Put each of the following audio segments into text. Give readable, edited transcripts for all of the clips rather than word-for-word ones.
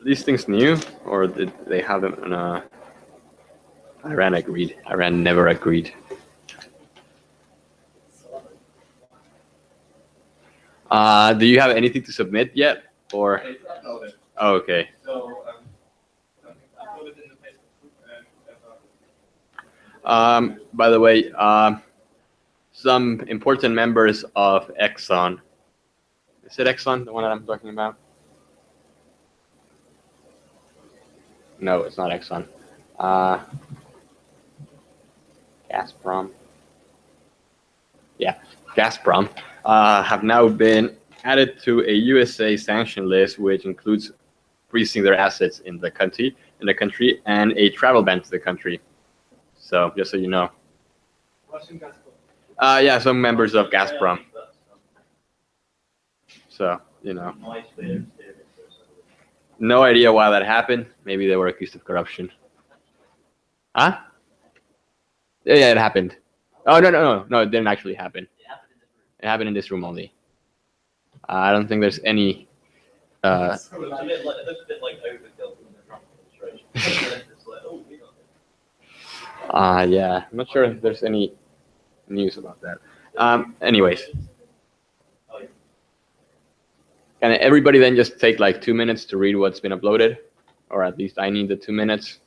these things new, or did they have them in a... Iran agreed. Iran never agreed. Do you have anything to submit yet? Or... Oh, okay. By the way, some important members of Exxon. Is it Exxon, the one that I'm talking about? No, it's not Exxon. Gazprom. Yeah, Gazprom have now been added to a USA sanction list, which includes freezing their assets in the country, and a travel ban to the country. So just so you know. Yeah, some members of Gazprom. So, you know. No idea why that happened. Maybe they were accused of corruption. Huh? Yeah, it happened. Oh, no, it didn't actually happen. It happened in this room only. I don't think there's any... yeah, I'm not sure if there's any news about that. Anyways. Can everybody then just take like 2 minutes to read what's been uploaded? Or at least I need the 2 minutes.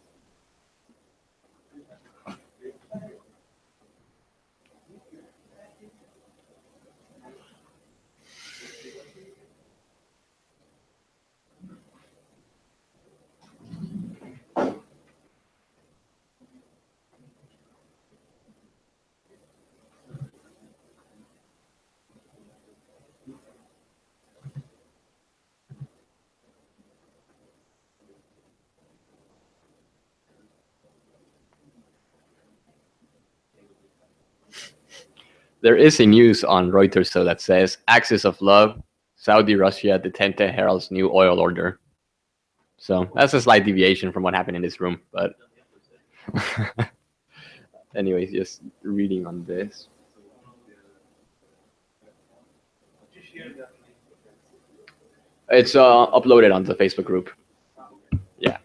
There is a news on Reuters though that says Axis of Love, Saudi Russia detente heralds new oil order. So that's a slight deviation from what happened in this room, but anyways, just reading on this. It's uploaded on the Facebook group. Yeah.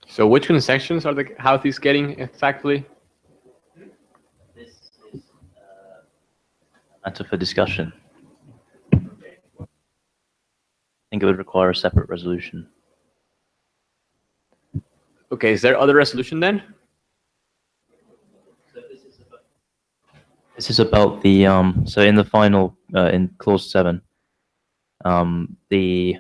So which concessions are the Houthis getting exactly? This is a matter for discussion. I think it would require a separate resolution. Okay, is there other resolution then? This is about the so in the final in clause 7, the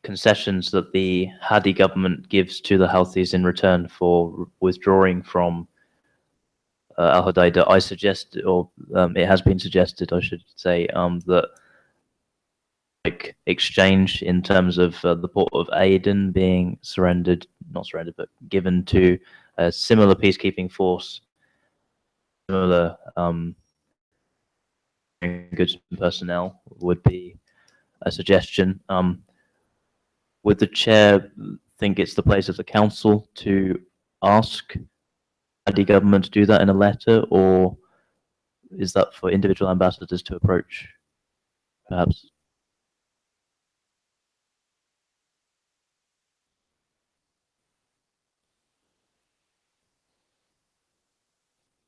concessions that the Hadi government gives to the Houthis in return for withdrawing from Al Hodeidah. I suggest, or it has been suggested, I should say, that like exchange in terms of the port of Aden being not surrendered, but given to a similar peacekeeping force, similar goods and personnel would be a suggestion. Would the chair think it's the place of the council to ask the government to do that in a letter, or is that for individual ambassadors to approach, perhaps?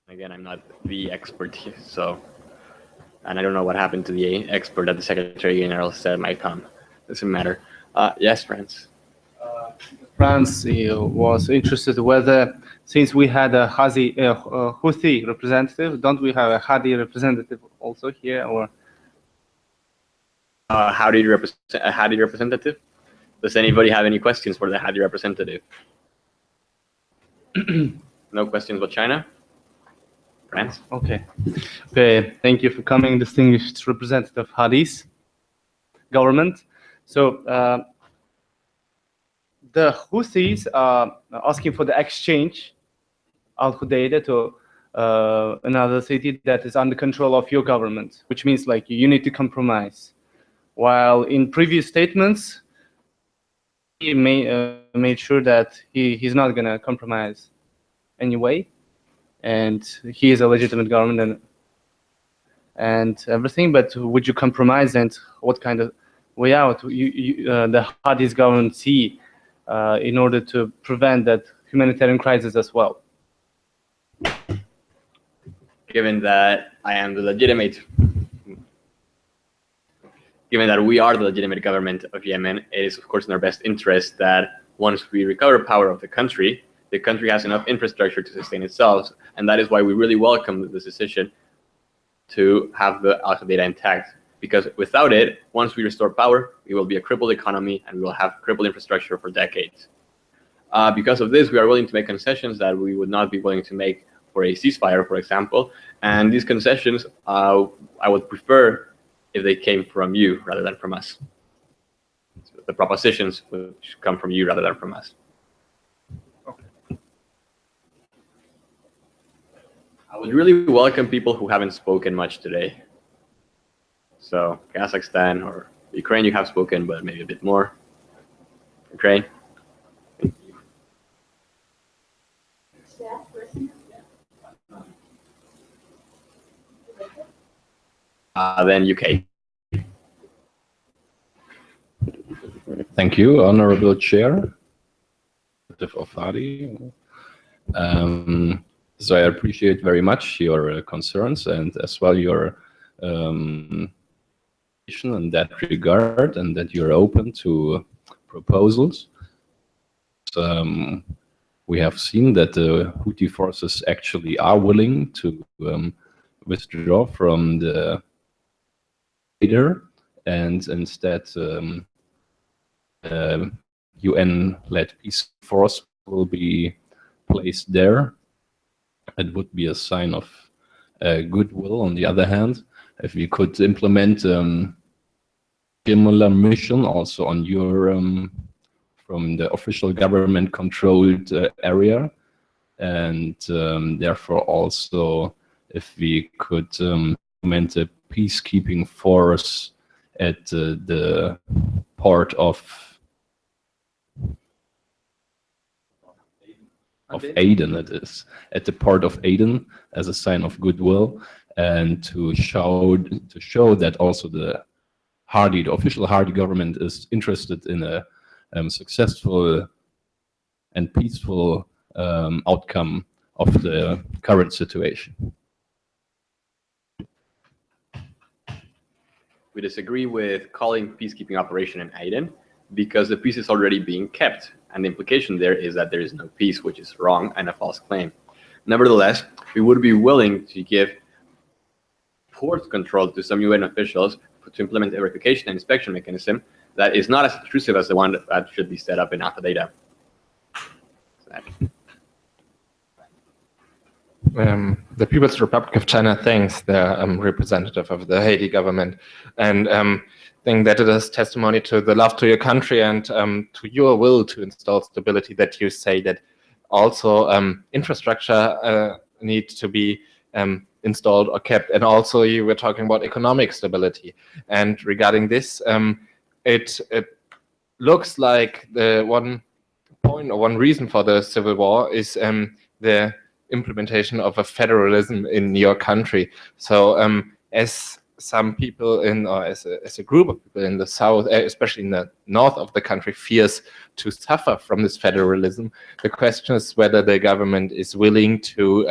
Again, I'm not the expert here, so And I don't know what happened to the expert that the Secretary General said might come. Doesn't matter. Yes, France. France was interested whether, since we had a Houthi representative, don't we have a Hadi representative also here? Or Hadi representative? Does anybody have any questions for the Hadi representative? No questions about China? France? Okay. Thank you for coming, distinguished representative of Hadi's government. So the Houthis are asking for the exchange Al-Hudaydah to another city that is under control of your government, which means like you need to compromise. While in previous statements, he made sure that he's not going to compromise anyway, and he is a legitimate government and everything. But would you compromise, and what kind of way out the Hadi's government see in order to prevent that humanitarian crisis as well? Given that we are the legitimate government of Yemen, it is of course in our best interest that once we recover power of the country has enough infrastructure to sustain itself, and that is why we really welcome this decision to have the Al-Hudaydah intact, because without it, once we restore power, we will be a crippled economy and we will have crippled infrastructure for decades. Because of this, we are willing to make concessions that we would not be willing to make for a ceasefire, for example, and these concessions I would prefer if they came from you rather than from us. So the propositions which come from you rather than from us. Okay. I would really welcome people who haven't spoken much today. So Kazakhstan or Ukraine, you have spoken, but maybe a bit more. Ukraine. Then UK. Thank you, Honorable Chair of Hadi. So I appreciate very much your concerns and as well your in that regard, and that you're open to proposals. We have seen that the Houthi forces actually are willing to withdraw from the leader, and instead UN-led peace force will be placed there. It would be a sign of goodwill. On the other hand, if we could implement similar mission also on your from the official government-controlled area, and therefore also if we could implement a peacekeeping force at the port of Aden, it is at the port of Aden, as a sign of goodwill, and to show that also the official Hadi government is interested in a successful and peaceful outcome of the current situation. We disagree with calling peacekeeping operation in Aden because the peace is already being kept, and the implication there is that there is no peace, which is wrong and a false claim. Nevertheless, we would be willing to give port control to some UN officials to implement a verification and inspection mechanism that is not as intrusive as the one that should be set up in Al-Hudaydah. The People's Republic of China thanks the representative of the Haiti government, and think that it is testimony to the love to your country and to your will to install stability that you say that also infrastructure needs to be installed or kept, and also you were talking about economic stability. And regarding this, it looks like the one point or one reason for the civil war is the implementation of a federalism in your country. So as some people or as a group of people in the south, especially in the north of the country, fears to suffer from this federalism, the question is whether the government is willing to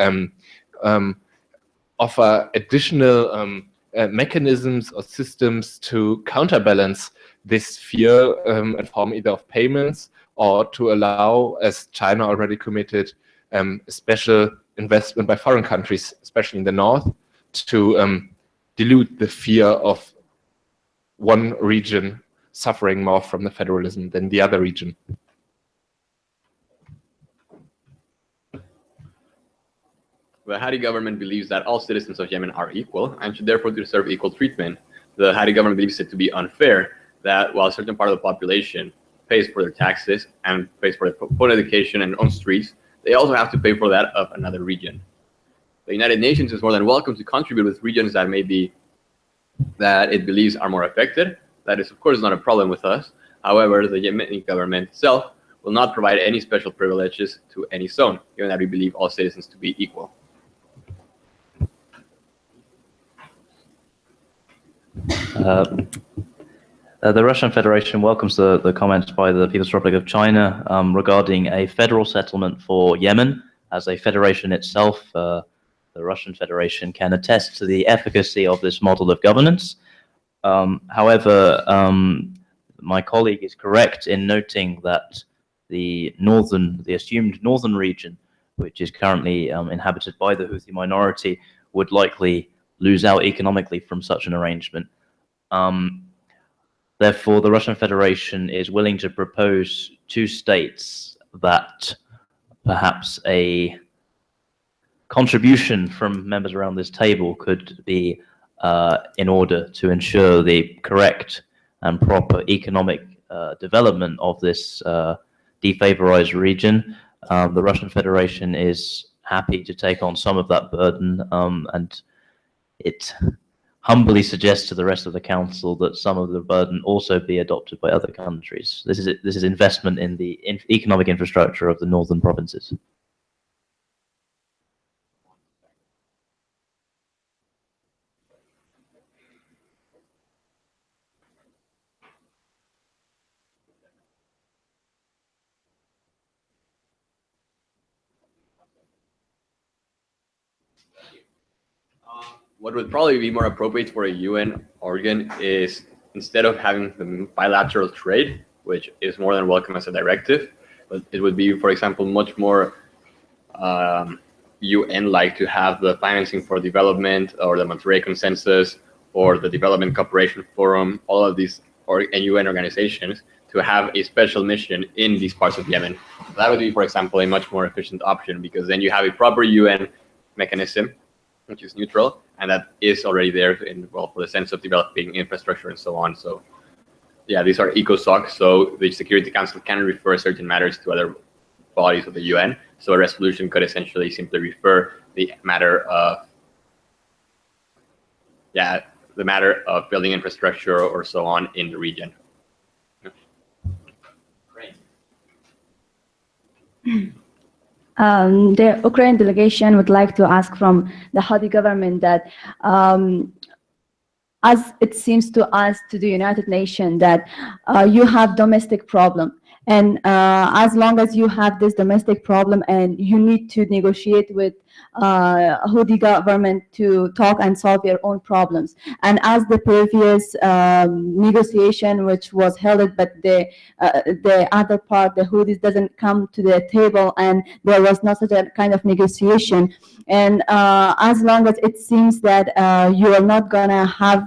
offer additional mechanisms or systems to counterbalance this fear in form either of payments or to allow, as China already committed, special investment by foreign countries, especially in the north, to dilute the fear of one region suffering more from the federalism than the other region. The Hadi government believes that all citizens of Yemen are equal and should therefore deserve equal treatment. The Hadi government believes it to be unfair that while a certain part of the population pays for their taxes and pays for their phone education and own streets, they also have to pay for that of another region. The United Nations is more than welcome to contribute with regions that it believes are more affected. That is, of course, not a problem with us. However, the Yemeni government itself will not provide any special privileges to any zone, given that we believe all citizens to be equal. The Russian Federation welcomes the comments by the People's Republic of China regarding a federal settlement for Yemen. As a federation itself, the Russian Federation can attest to the efficacy of this model of governance. However, my colleague is correct in noting that the assumed northern region, which is currently inhabited by the Houthi minority, would likely lose out economically from such an arrangement. Therefore, the Russian Federation is willing to propose two states that perhaps a contribution from members around this table could be in order to ensure the correct and proper economic development of this defavorized region. The Russian Federation is happy to take on some of that burden, and it humbly suggests to the rest of the council that some of the burden also be adopted by other countries. This is investment in the economic infrastructure of the northern provinces. What would probably be more appropriate for a UN organ is, instead of having the bilateral trade, which is more than welcome as a directive, but it would be, for example, much more UN-like to have the financing for development, or the Monterrey Consensus, or the Development Cooperation Forum, all of these UN organizations, to have a special mission in these parts of Yemen. That would be, for example, a much more efficient option, because then you have a proper UN mechanism, which is neutral, and that is already there for the sense of developing infrastructure and so on. So yeah, these are ECOSOC, so the Security Council can refer certain matters to other bodies of the UN. So a resolution could essentially simply refer the matter of building infrastructure or so on in the region. Great. The Ukraine delegation would like to ask from the Hadi government that, as it seems to us, to the United Nations, that you have domestic problem. And as long as you have this domestic problem and you need to negotiate with Houthi government to talk and solve your own problems. And as the previous negotiation, which was held, but the other part, the Houthis, doesn't come to the table, and there was not such a kind of negotiation. And as long as it seems that you are not gonna have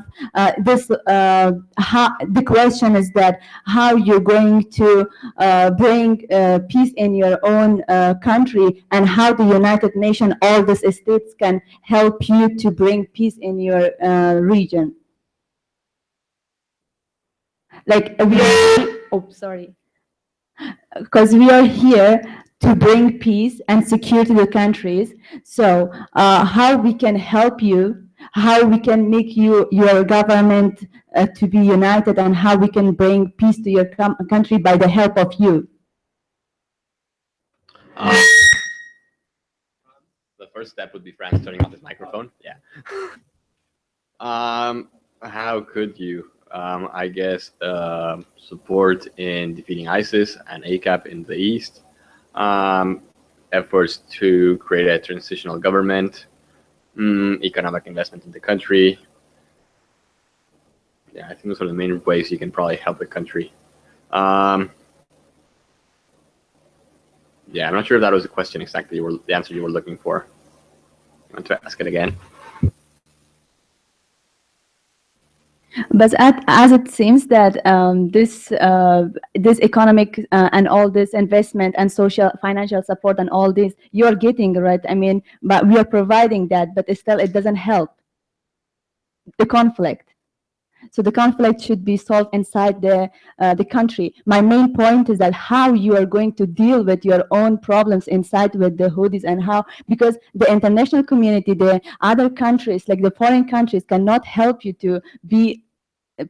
this, the question is that how you're going to bring peace in your own country, and how the United Nations, all these states, can help you to bring peace in your region. Like because we are here to bring peace and security to the countries. So how we can help you, how we can make your government to be united, and how we can bring peace to your country by the help of you. The first step would be France turning off his microphone. Yeah. How could you? I guess support in defeating ISIS and ACAP in the east. Efforts to create a transitional government. Economic investment in the country. Yeah, I think those are the main ways you can probably help the country. Yeah, I'm not sure if that was the question exactly, the answer you were looking for. I want to ask it again. But as it seems that this economic and all this investment and social financial support and all this you're getting, right? I mean, but we are providing that, but still it doesn't help the conflict. So the conflict should be solved inside the country. My main point is that how you are going to deal with your own problems inside with the Houthis, and how, because the international community, the other countries, like the foreign countries, cannot help you to be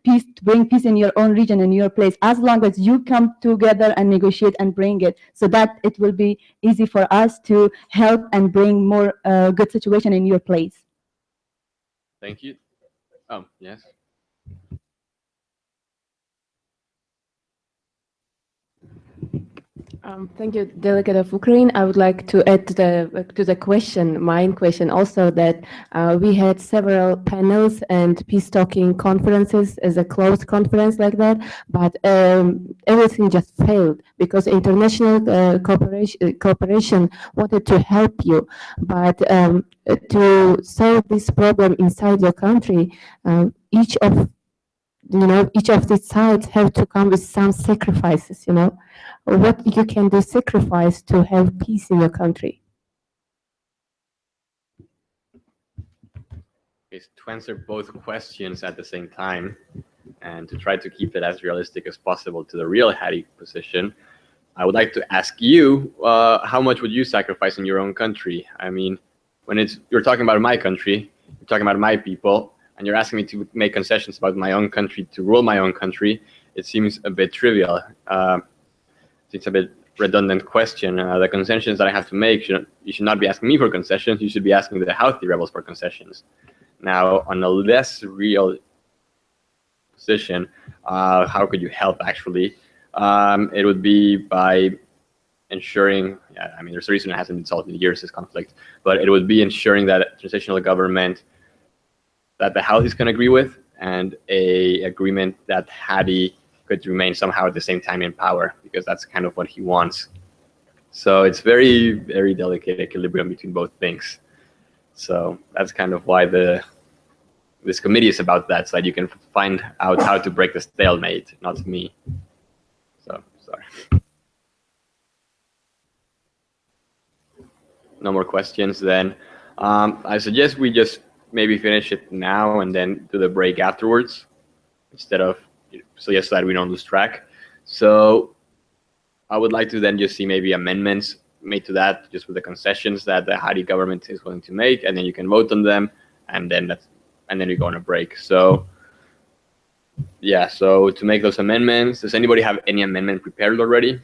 peace, to bring peace in your own region, in your place, as long as you come together and negotiate and bring it, so that it will be easy for us to help and bring more good situation in your place. Thank you. Oh, yes. Thank you, Delegate of Ukraine. I would like to add to the question, main question also, that we had several panels and peace talking conferences as a closed conference like that, but everything just failed because international cooperation wanted to help you, but to solve this problem inside your country, each of these sides have to come with some sacrifices, what you can do sacrifice to have peace in your country. Okay, so to answer both questions at the same time and to try to keep it as realistic as possible to the real Hadi position, I would like to ask you, how much would you sacrifice in your own country? I mean, when you're talking about my country, you're talking about my people, and you're asking me to make concessions about my own country, to rule my own country, it seems a bit trivial. It's a bit redundant question. The concessions that I have to make, you should not be asking me for concessions, you should be asking the Houthi rebels for concessions. Now, on a less real position, how could you help actually? It would be by ensuring, I mean, there's a reason it hasn't been solved in years, this conflict, but it would be ensuring that a transitional government that the Houthis can agree with, and a agreement that Hadi could remain somehow at the same time in power, because that's kind of what he wants. So it's very, very delicate equilibrium between both things. So that's kind of why this committee is about that, so that you can find out how to break the stalemate, not me. So, sorry. No more questions then. I suggest we just maybe finish it now and then do the break afterwards, instead of, so yes, so that we don't lose track. So I would like to then just see maybe amendments made to that, just with the concessions that the Hadi government is willing to make, and then you can vote on them, and then we go on a break. So yeah, so to make those amendments, does anybody have any amendment prepared already?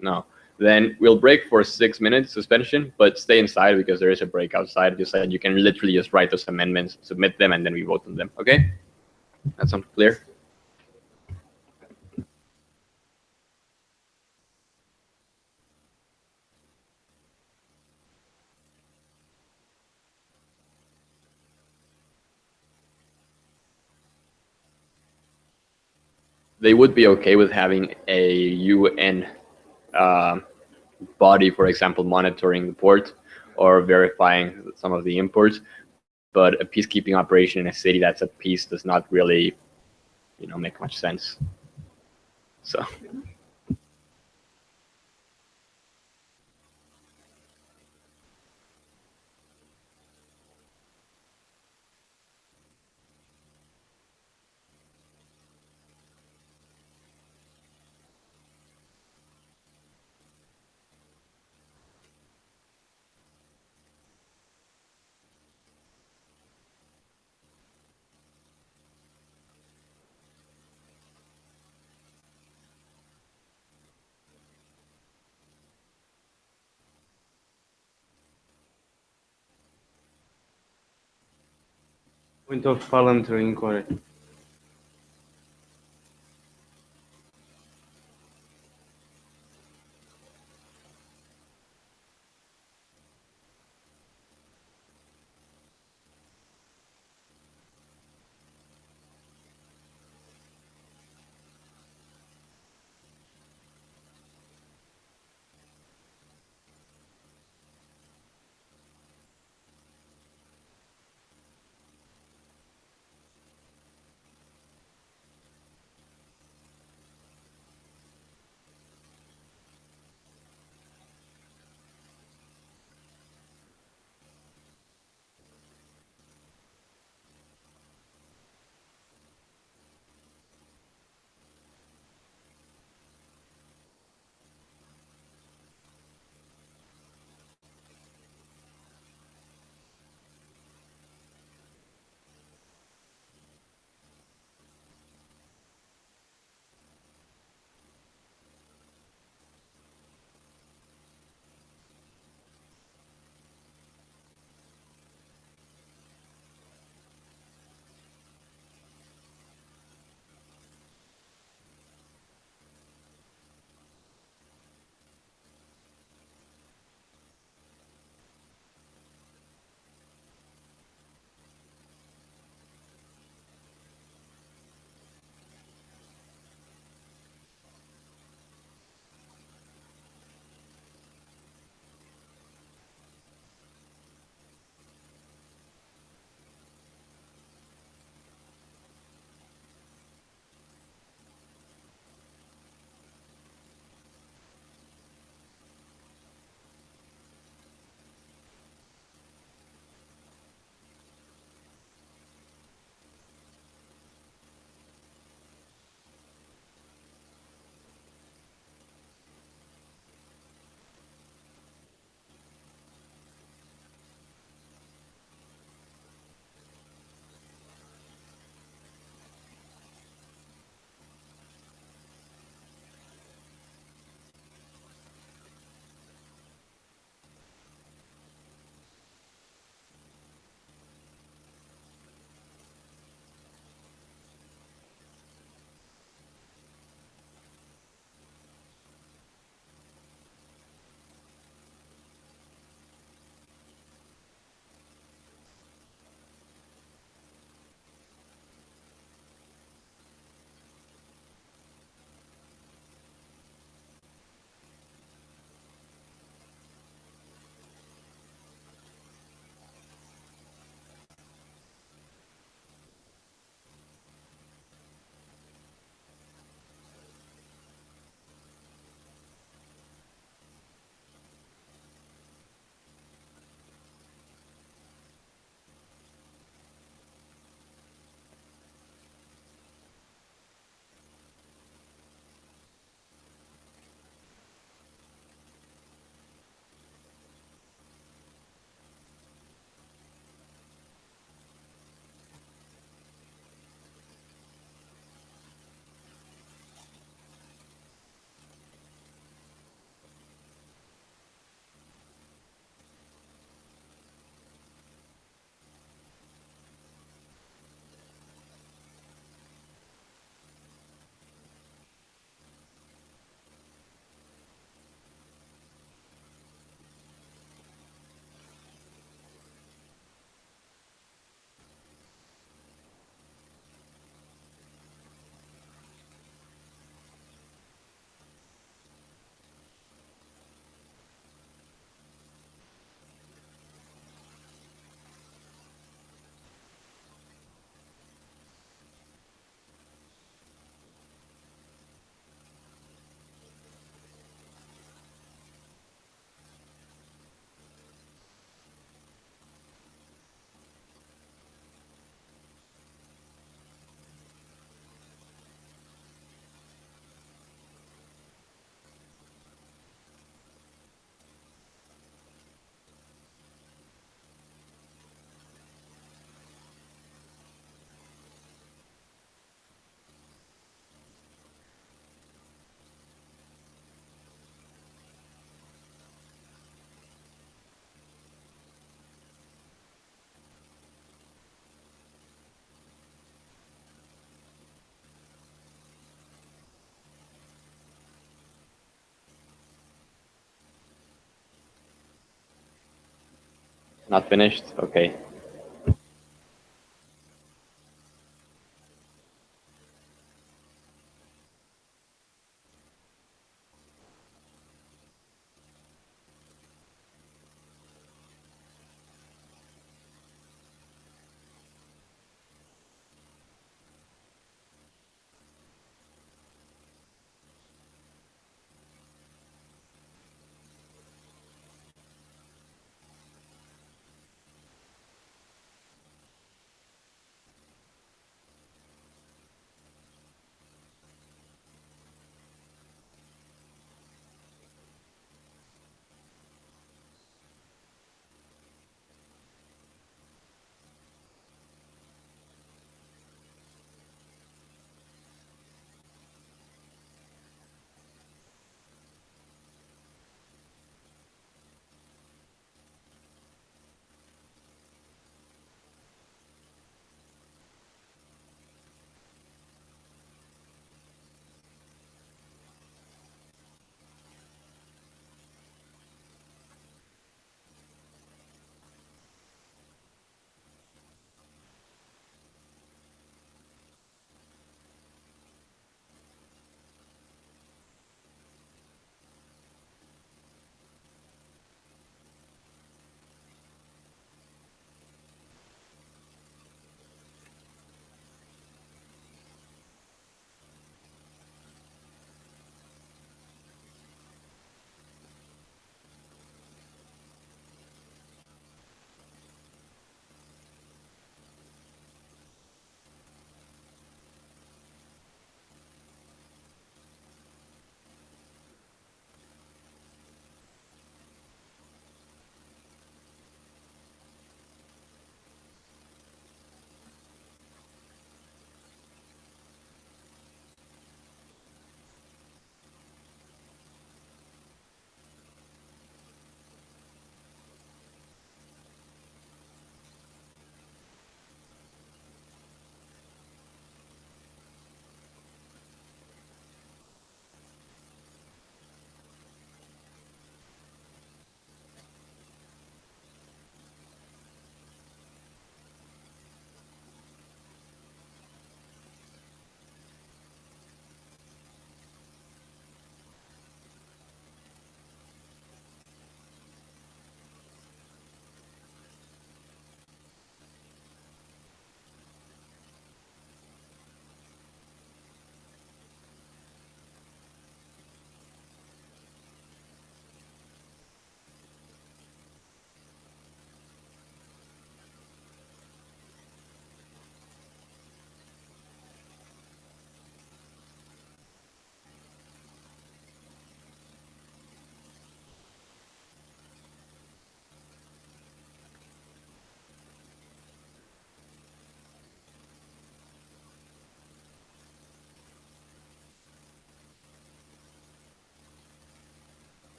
No. Then we'll break for 6 minutes suspension, but stay inside because there is a break outside. Just that you can literally just write those amendments, submit them, and then we vote on them. Okay? That sounds clear? They would be okay with having a UN body, for example, monitoring the port or verifying some of the imports. But a peacekeeping operation in a city that's at peace does not really, make much sense. So. Point of parliamentary inquiry. Not finished? Okay.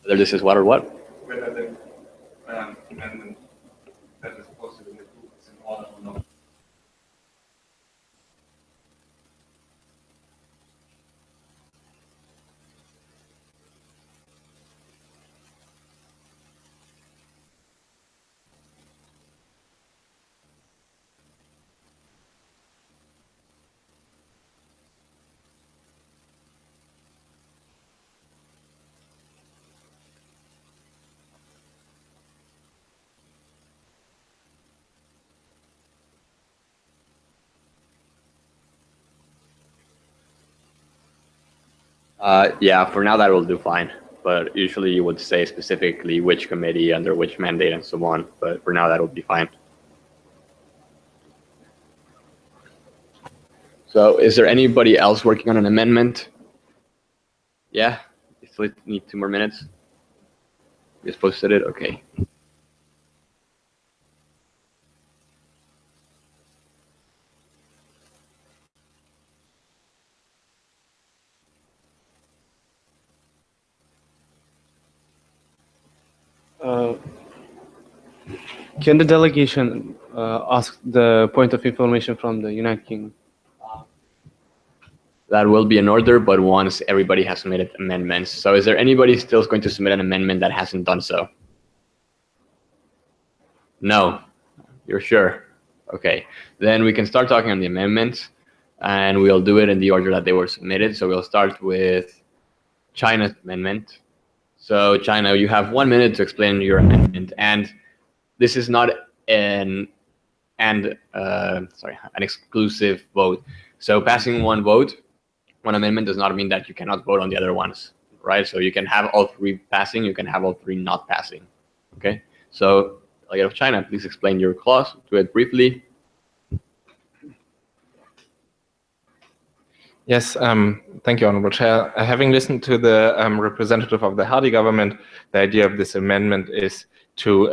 Whether this is what or what? Whether the amendment that is posted in the group is in order or not. Yeah, for now that will do fine. But usually you would say specifically which committee under which mandate and so on. But for now that will be fine. So is there anybody else working on an amendment? Yeah, you still need 2 more minutes. You just posted it? Okay. Can the delegation ask the point of information from the United Kingdom? That will be in order, but once everybody has submitted amendments. So is there anybody still going to submit an amendment that hasn't done so? No, you're sure? Okay, then we can start talking on the amendments, and we'll do it in the order that they were submitted. So we'll start with China's amendment. So China, you have 1 minute to explain your amendment, and this is not an exclusive vote. So passing one amendment does not mean that you cannot vote on the other ones, right? So you can have all 3 passing, you can have all 3 not passing. Okay, so Delegate of China, please explain your clause. Do it briefly. Yes, thank you, Honorable Chair. Having listened to the representative of the Hardy government, the idea of this amendment is to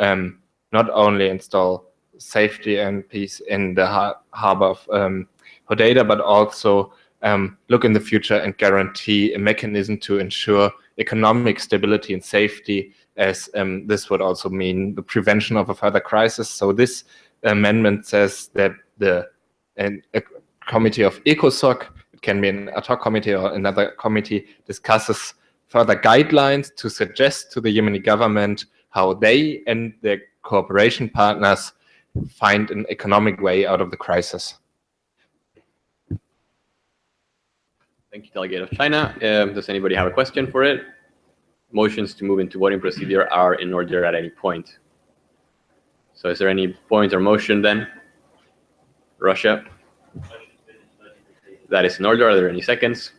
not only install safety and peace in the harbor of Hodeida, but also look in the future and guarantee a mechanism to ensure economic stability and safety, as this would also mean the prevention of a further crisis. So this amendment says that a committee of ECOSOC, can be an ad hoc committee or another committee, discusses further guidelines to suggest to the Yemeni government how they and their cooperation partners find an economic way out of the crisis. Thank you, Delegate of China. Does anybody have a question for it? Motions to move into voting procedure are in order at any point. So is there any point or motion then? Russia? That is in order. Are there any seconds?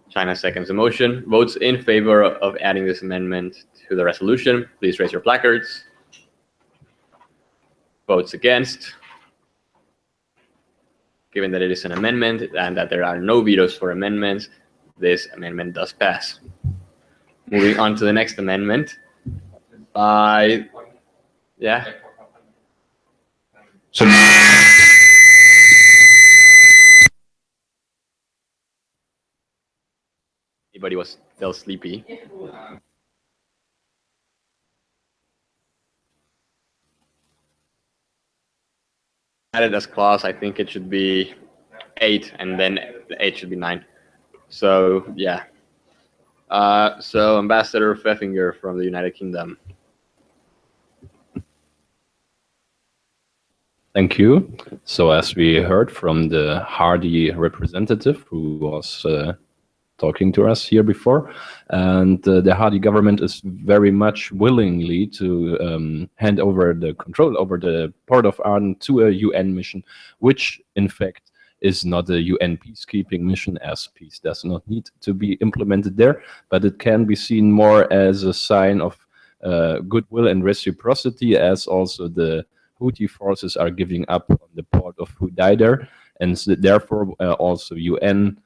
China seconds the motion. Votes in favor of adding this amendment to the resolution, please raise your placards. Votes against. Given that it is an amendment and that there are no vetoes for amendments, this amendment does pass. Moving on to the next amendment. Yeah. So Anybody was still sleepy? Added as clause, I think it should be 8, and then 8 should be 9. So yeah. So Ambassador Pfeffinger from the United Kingdom. Thank you. So as we heard from the Hardy representative who was talking to us here before, and the Hardy government is very much willingly to hand over the control over the port of Aden to a UN mission, which in fact is not a UN peacekeeping mission, as peace does not need to be implemented there, but it can be seen more as a sign of goodwill and reciprocity, as also the Houthi forces are giving up on the port of Hodeida, and so therefore also UN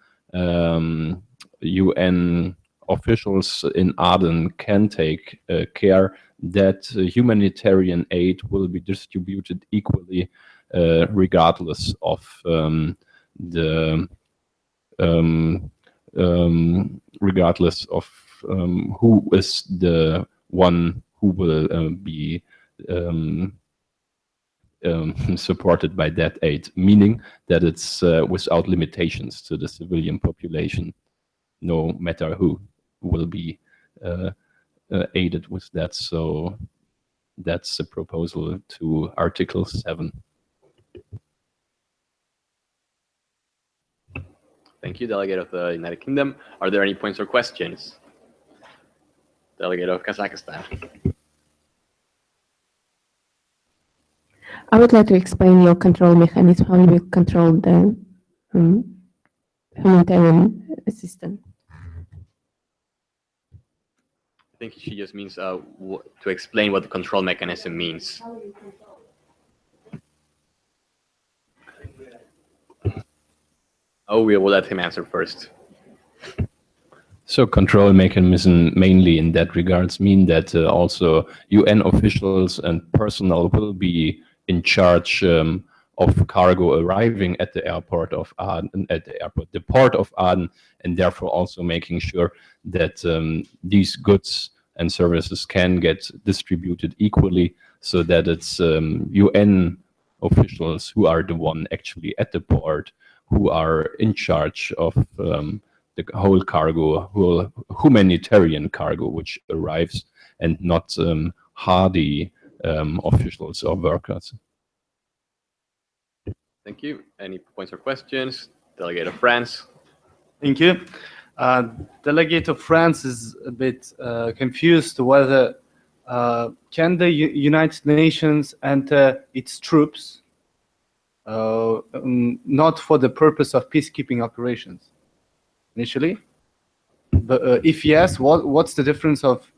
officials in Aden can take care that humanitarian aid will be distributed equally, regardless of who is the one who will be supported by that aid, meaning that it's without limitations to the civilian population, no matter who will be aided with that. So that's a proposal to Article 7. Thank you, Delegate of the United Kingdom. Are there any points or questions? Delegate of Kazakhstan. I would like to explain your control mechanism, how you will control the humanitarian assistance. I think she just means to explain what the control mechanism means. Oh, we will let him answer first. So control mechanism mainly in that regards mean that also UN officials and personnel will be in charge of cargo arriving at the airport of Aden, the port of Aden, and therefore also making sure that these goods and services can get distributed equally, so that it's UN officials who are the one actually at the port who are in charge of the whole cargo, whole humanitarian cargo which arrives, and not hardy officials or workers. Thank you. Any points or questions? Delegate of France. Thank you. Delegate of France is a bit confused whether can the United Nations enter its troops not for the purpose of peacekeeping operations initially, but if yes, what's the difference of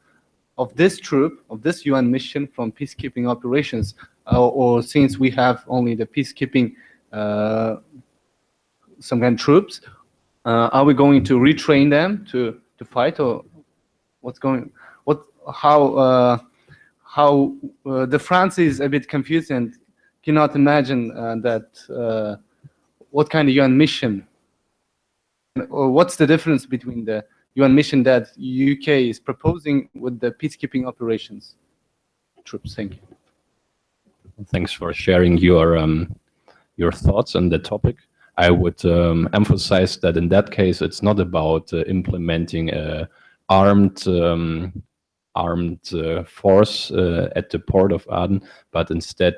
this troop, of this UN mission from peacekeeping operations, or since we have only the peacekeeping some kind of troops, are we going to retrain them to fight, or what's going? How the France is a bit confused and cannot imagine that what kind of UN mission, or what's the difference between the UN mission that UK is proposing with the peacekeeping operations troops? Thank you. Thanks for sharing your thoughts on the topic. I would emphasize that in that case, it's not about implementing a armed force at the port of Aden, but instead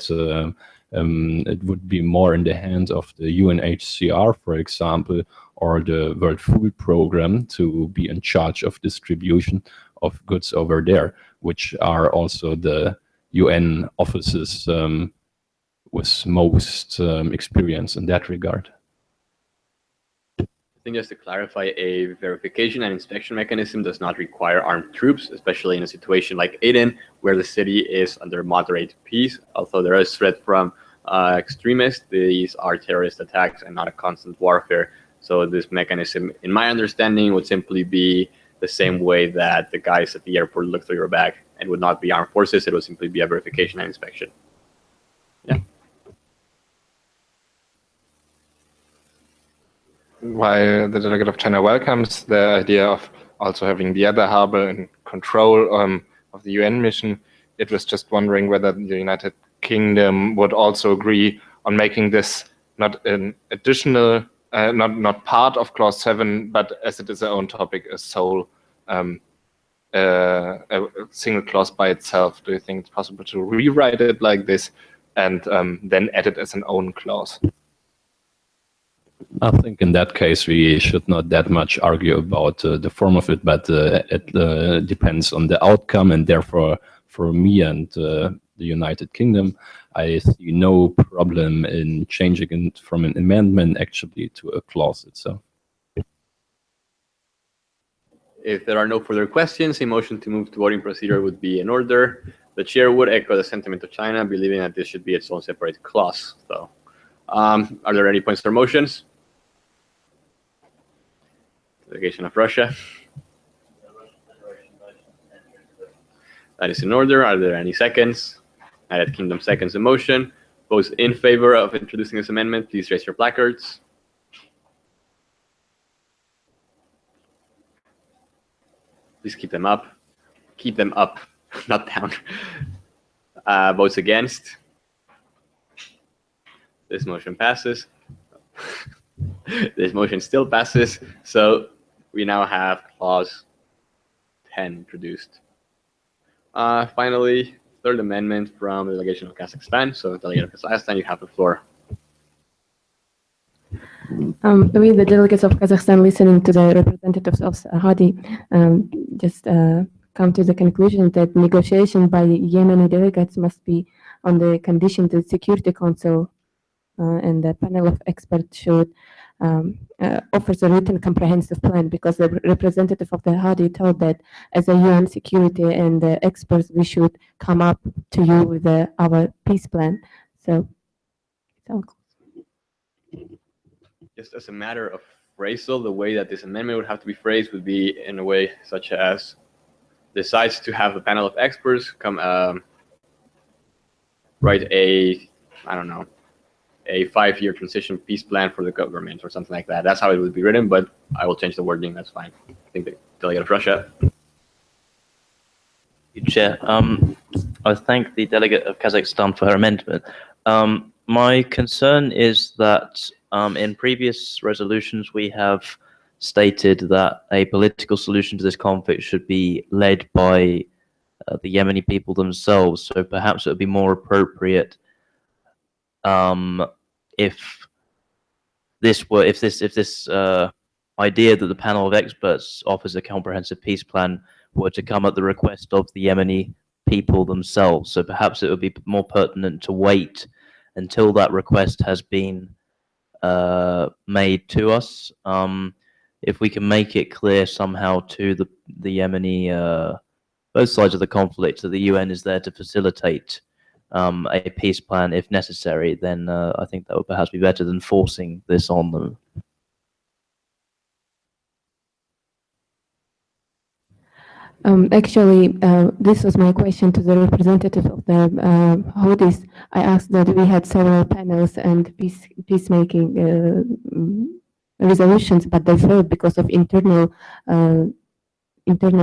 it would be more in the hands of the UNHCR, for example, or the World Food Program to be in charge of distribution of goods over there, which are also the UN offices with most experience in that regard. I think just to clarify, a verification and inspection mechanism does not require armed troops, especially in a situation like Aden, where the city is under moderate peace. Although there is threat from extremists, these are terrorist attacks and not a constant warfare. So this mechanism, in my understanding, would simply be the same way that the guys at the airport look through your bag. It would not be armed forces. It would simply be a verification and inspection. Yeah. While the delegate of China welcomes the idea of also having the other harbor in control of the UN mission, it was just wondering whether the United Kingdom would also agree on making this not an additional, not part of Clause 7, but as it is their own topic, a sole, a single clause by itself. Do you think it's possible to rewrite it like this and then add it as an own clause? I think in that case we should not that much argue about the form of it, but it depends on the outcome, and therefore for me and the United Kingdom, I see no problem in changing it from an amendment actually to a clause itself. If there are no further questions, a motion to move to voting procedure would be in order. The chair would echo the sentiment of China, believing that this should be its own separate clause, though. Are there any points or motions? Delegation of Russia. That is in order. Are there any seconds? United Kingdom seconds the motion. Those in favor of introducing this amendment, please raise your placards. Please keep them up. Keep them up, not down. Votes against. This motion passes. This motion still passes. So we now have clause 10 introduced. Finally, third amendment from the delegation of Kazakhstan. So delegate of Kazakhstan, you have the floor. We, the delegates of Kazakhstan, listening to the representatives of Hadi, just come to the conclusion that negotiation by Yemeni delegates must be on the condition that the Security Council and the panel of experts should offers a written comprehensive plan, because the representative of the Hadi told that as a UN security and experts, we should come up to you with our peace plan. So, Just as a matter of phrasal, the way that this amendment would have to be phrased would be in a way such as decides to have a panel of experts come write a, I don't know, a 5-year transition peace plan for the government or something like that. That's how it would be written, but I will change the wording. That's fine. I think the delegate of Russia. Chair, I thank the delegate of Kazakhstan for her amendment. My concern is that in previous resolutions we have stated that a political solution to this conflict should be led by the Yemeni people themselves. So perhaps it would be more appropriate if this idea that the panel of experts offers a comprehensive peace plan were to come at the request of the Yemeni people themselves. So perhaps it would be more pertinent to wait until that request has been made to us. If we can make it clear somehow to the Yemeni, both sides of the conflict, that the UN is there to facilitate a peace plan if necessary, then I think that would perhaps be better than forcing this on them. Actually, this was my question to the representative of the Houthis. I asked that we had several panels and peacemaking resolutions, but they failed because of internal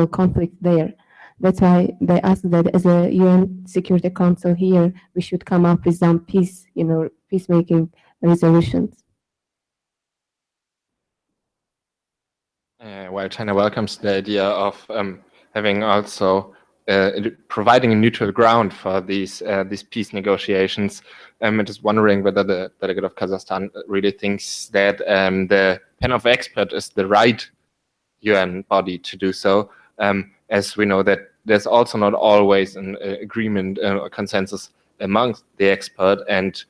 conflict there. That's why they asked that as a UN Security Council here, we should come up with some peacemaking resolutions. While China welcomes the idea of having also providing a neutral ground for these peace negotiations, I'm just wondering whether the delegate of Kazakhstan really thinks that the panel of experts is the right UN body to do so, as we know that there's also not always an agreement or consensus amongst the expert, and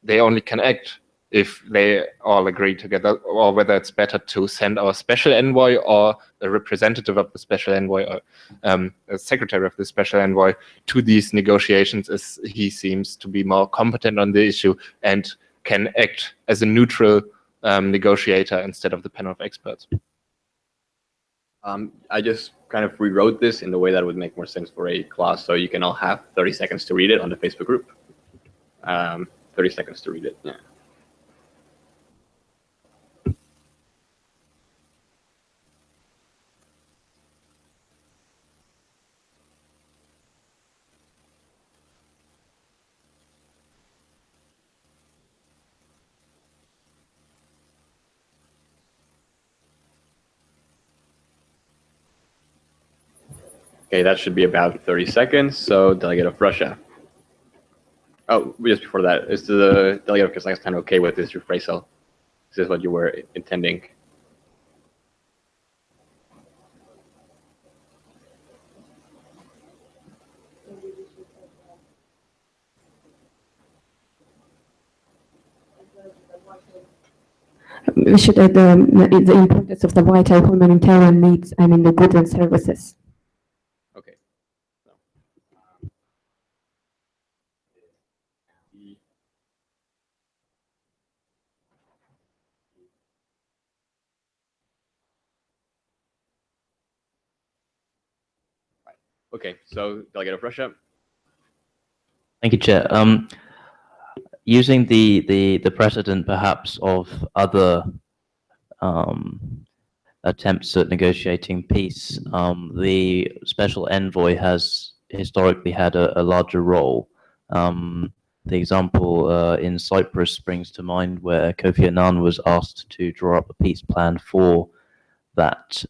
they only can act if they all agree together, or whether it's better to send our special envoy or a representative of the special envoy or a secretary of the special envoy to these negotiations, as he seems to be more competent on the issue and can act as a neutral negotiator instead of the panel of experts. I just kind of rewrote this in the way that would make more sense for a class, so you can all have 30 seconds to read it on the Facebook group. 30 seconds to read it, yeah. Okay, that should be about 30 seconds. So, delegate of Russia. Oh, just before that, is the delegate of Kazakhstan okay with this rephrasal? Is this what you were intending? We should add the importance of the vital humanitarian needs, I mean the goods and services. Okay. Okay, so delegate of Russia. Thank you, Chair. Using the precedent perhaps of other attempts at negotiating peace, the special envoy has historically had a larger role. The example in Cyprus springs to mind, where Kofi Annan was asked to draw up a peace plan for that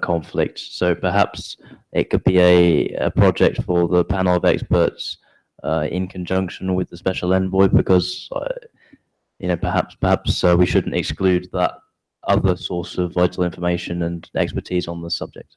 conflict. So perhaps it could be a project for the panel of experts in conjunction with the special envoy, because perhaps we shouldn't exclude that other source of vital information and expertise on the subject.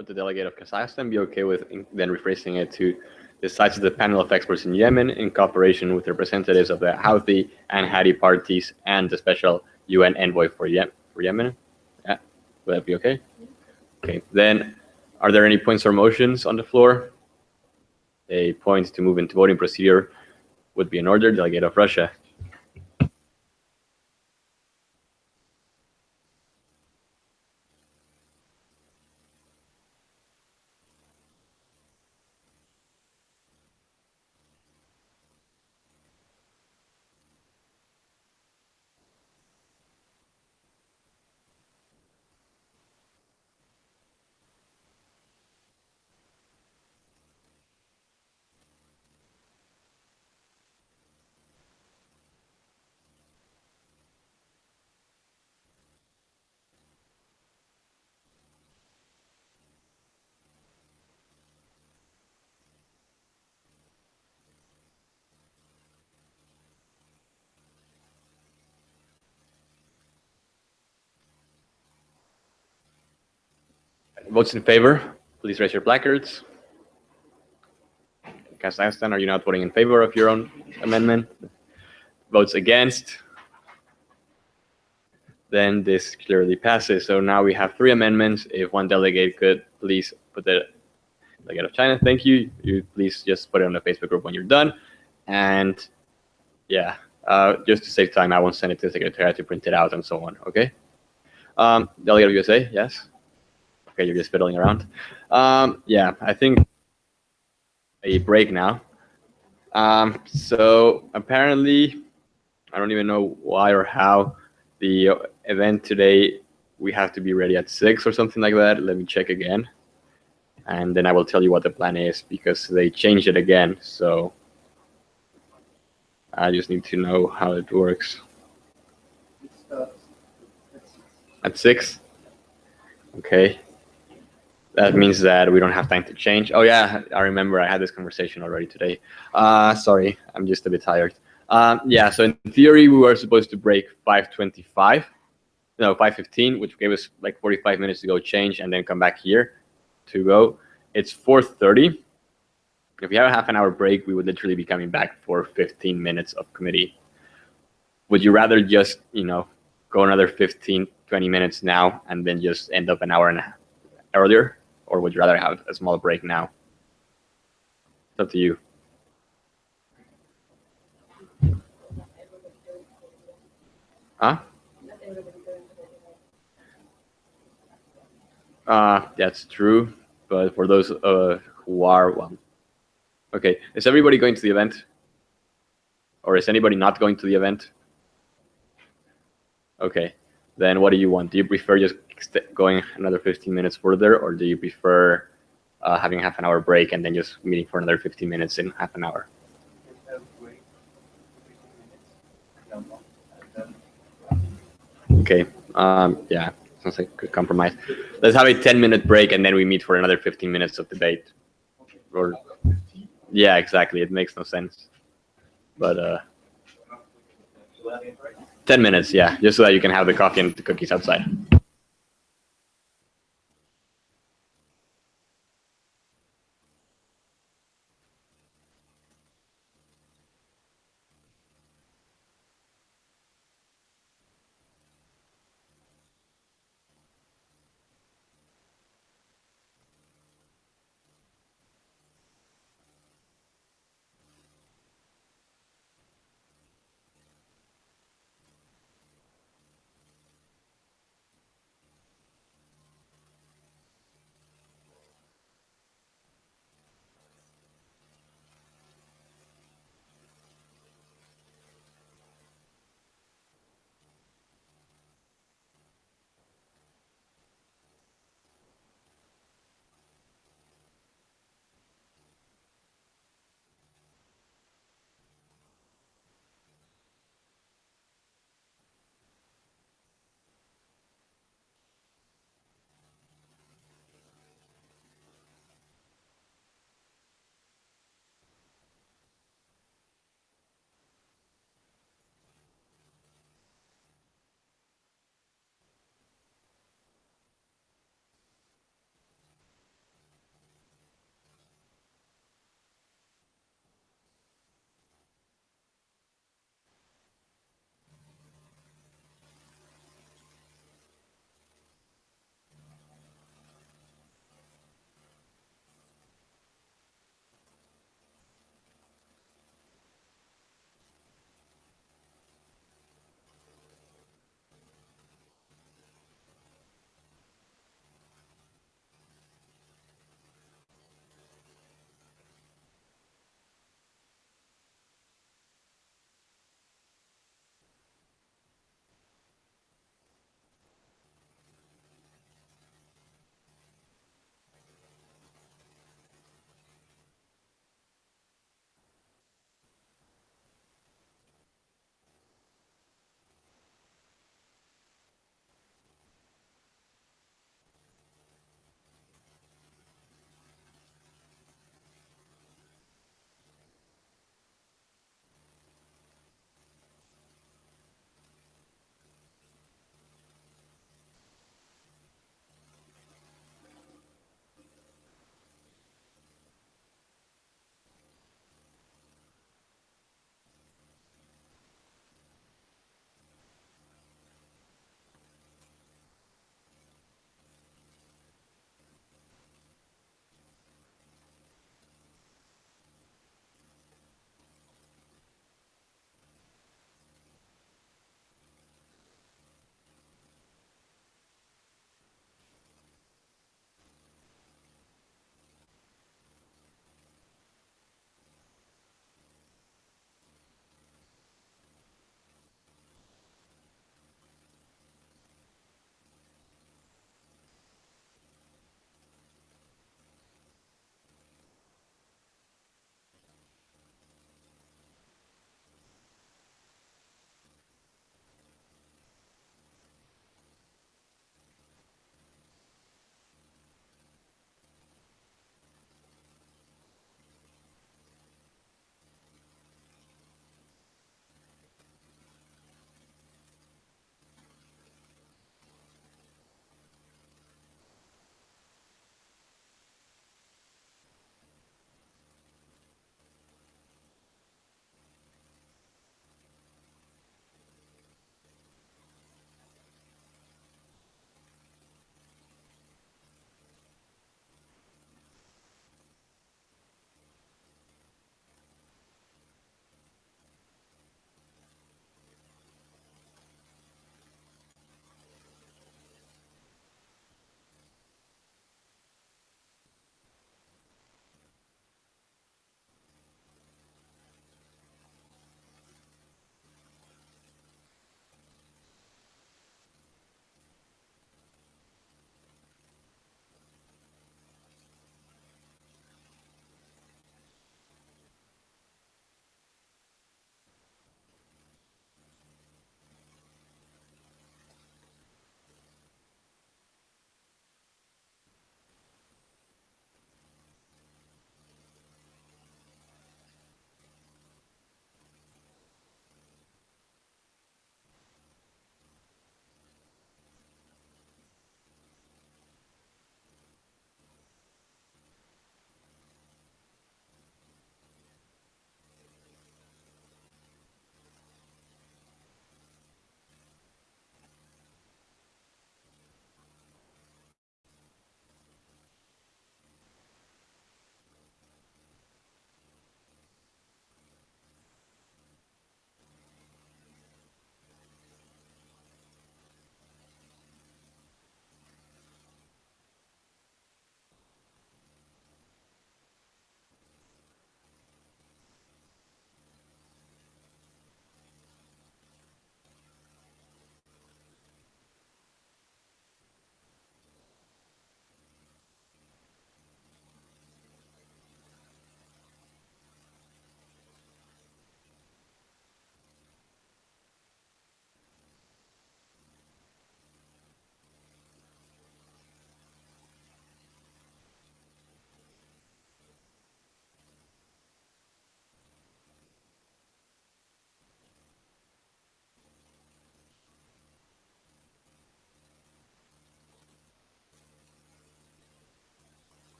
would the delegate of Kazakhstan be okay with then rephrasing it to the sides of the panel of experts in Yemen in cooperation with representatives of the Houthi and Hadi parties and the special UN envoy for Yemen? Yeah, would that be okay? Okay, then are there any points or motions on the floor? A point to move into voting procedure would be in order. Delegate of Russia. Votes in favor, please raise your placards. Kazakhstan, are you not voting in favor of your own amendment? Votes against? Then this clearly passes. So now we have 3 amendments. If one delegate could please put the delegate of China, thank you. You please just put it on the Facebook group when you're done. And yeah, just to save time, I won't send it to the secretariat to print it out and so on, okay? Delegate of USA, yes? Okay, you're just fiddling around. Yeah, I think a break now. So apparently, I don't even know why or how the event today, we have to be ready at 6 or something like that. Let me check again. And then I will tell you what the plan is because they changed it again. So I just need to know how it works. At 6? Okay. That means that we don't have time to change. Oh yeah, I remember I had this conversation already today. Sorry, I'm just a bit tired. Yeah, so in theory, we were supposed to break 5:25, no, 5:15, which gave us like 45 minutes to go change and then come back here to go. It's 4:30. If we have a half an hour break, we would literally be coming back for 15 minutes of committee. Would you rather just, go another 15, 20 minutes now and then just end up an hour and a half earlier? Or would you rather have a small break now? It's up to you. Huh? That's true. But for those who are, well, okay. Is everybody going to the event? Or is anybody not going to the event? Okay. Then what do you want? Do you prefer just going another 15 minutes further, or do you prefer having a half an hour break and then just meeting for another 15 minutes in half an hour? Okay. Yeah, sounds like a good compromise. Let's have a 10-minute break and then we meet for another 15 minutes of debate. Or, yeah, exactly. It makes no sense. But 10 minutes, yeah, just so that you can have the coffee and the cookies outside.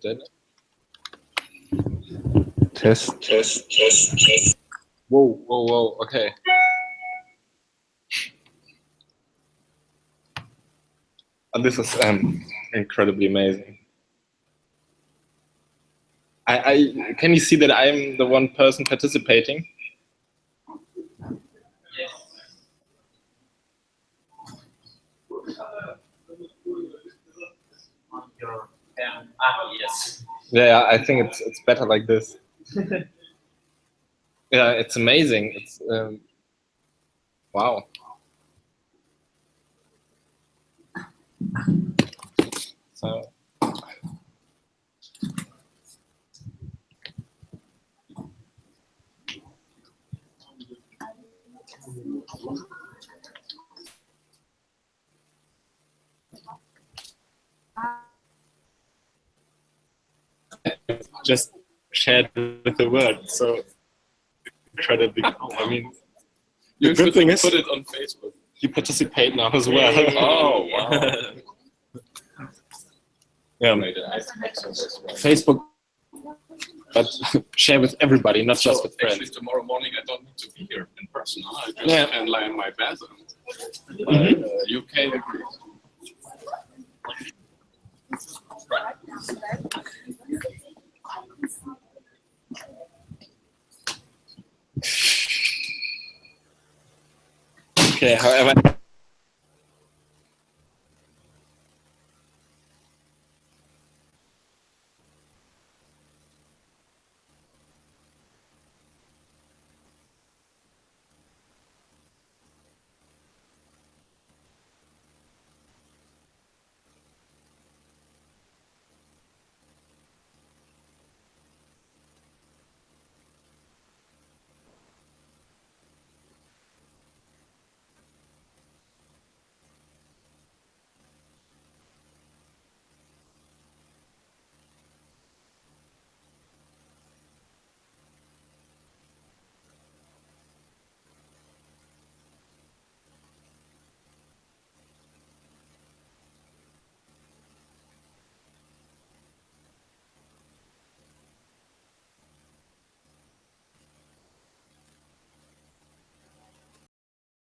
did it. Test. Whoa. Okay. And this is incredibly amazing. I can you see that I'm the one person participating? Yes. Yeah, I think it's better like this. Yeah, it's amazing. It's wow. So just shared with the world. So incredibly cool. I mean, You the good should thing is put it on Facebook. you participate now as well. Oh, wow. Yeah, Facebook, but share with everybody, not just with Actually, friends. tomorrow morning I don't need to be here in person. I just Yeah. can lie in my bed. UK agrees. Okay, however.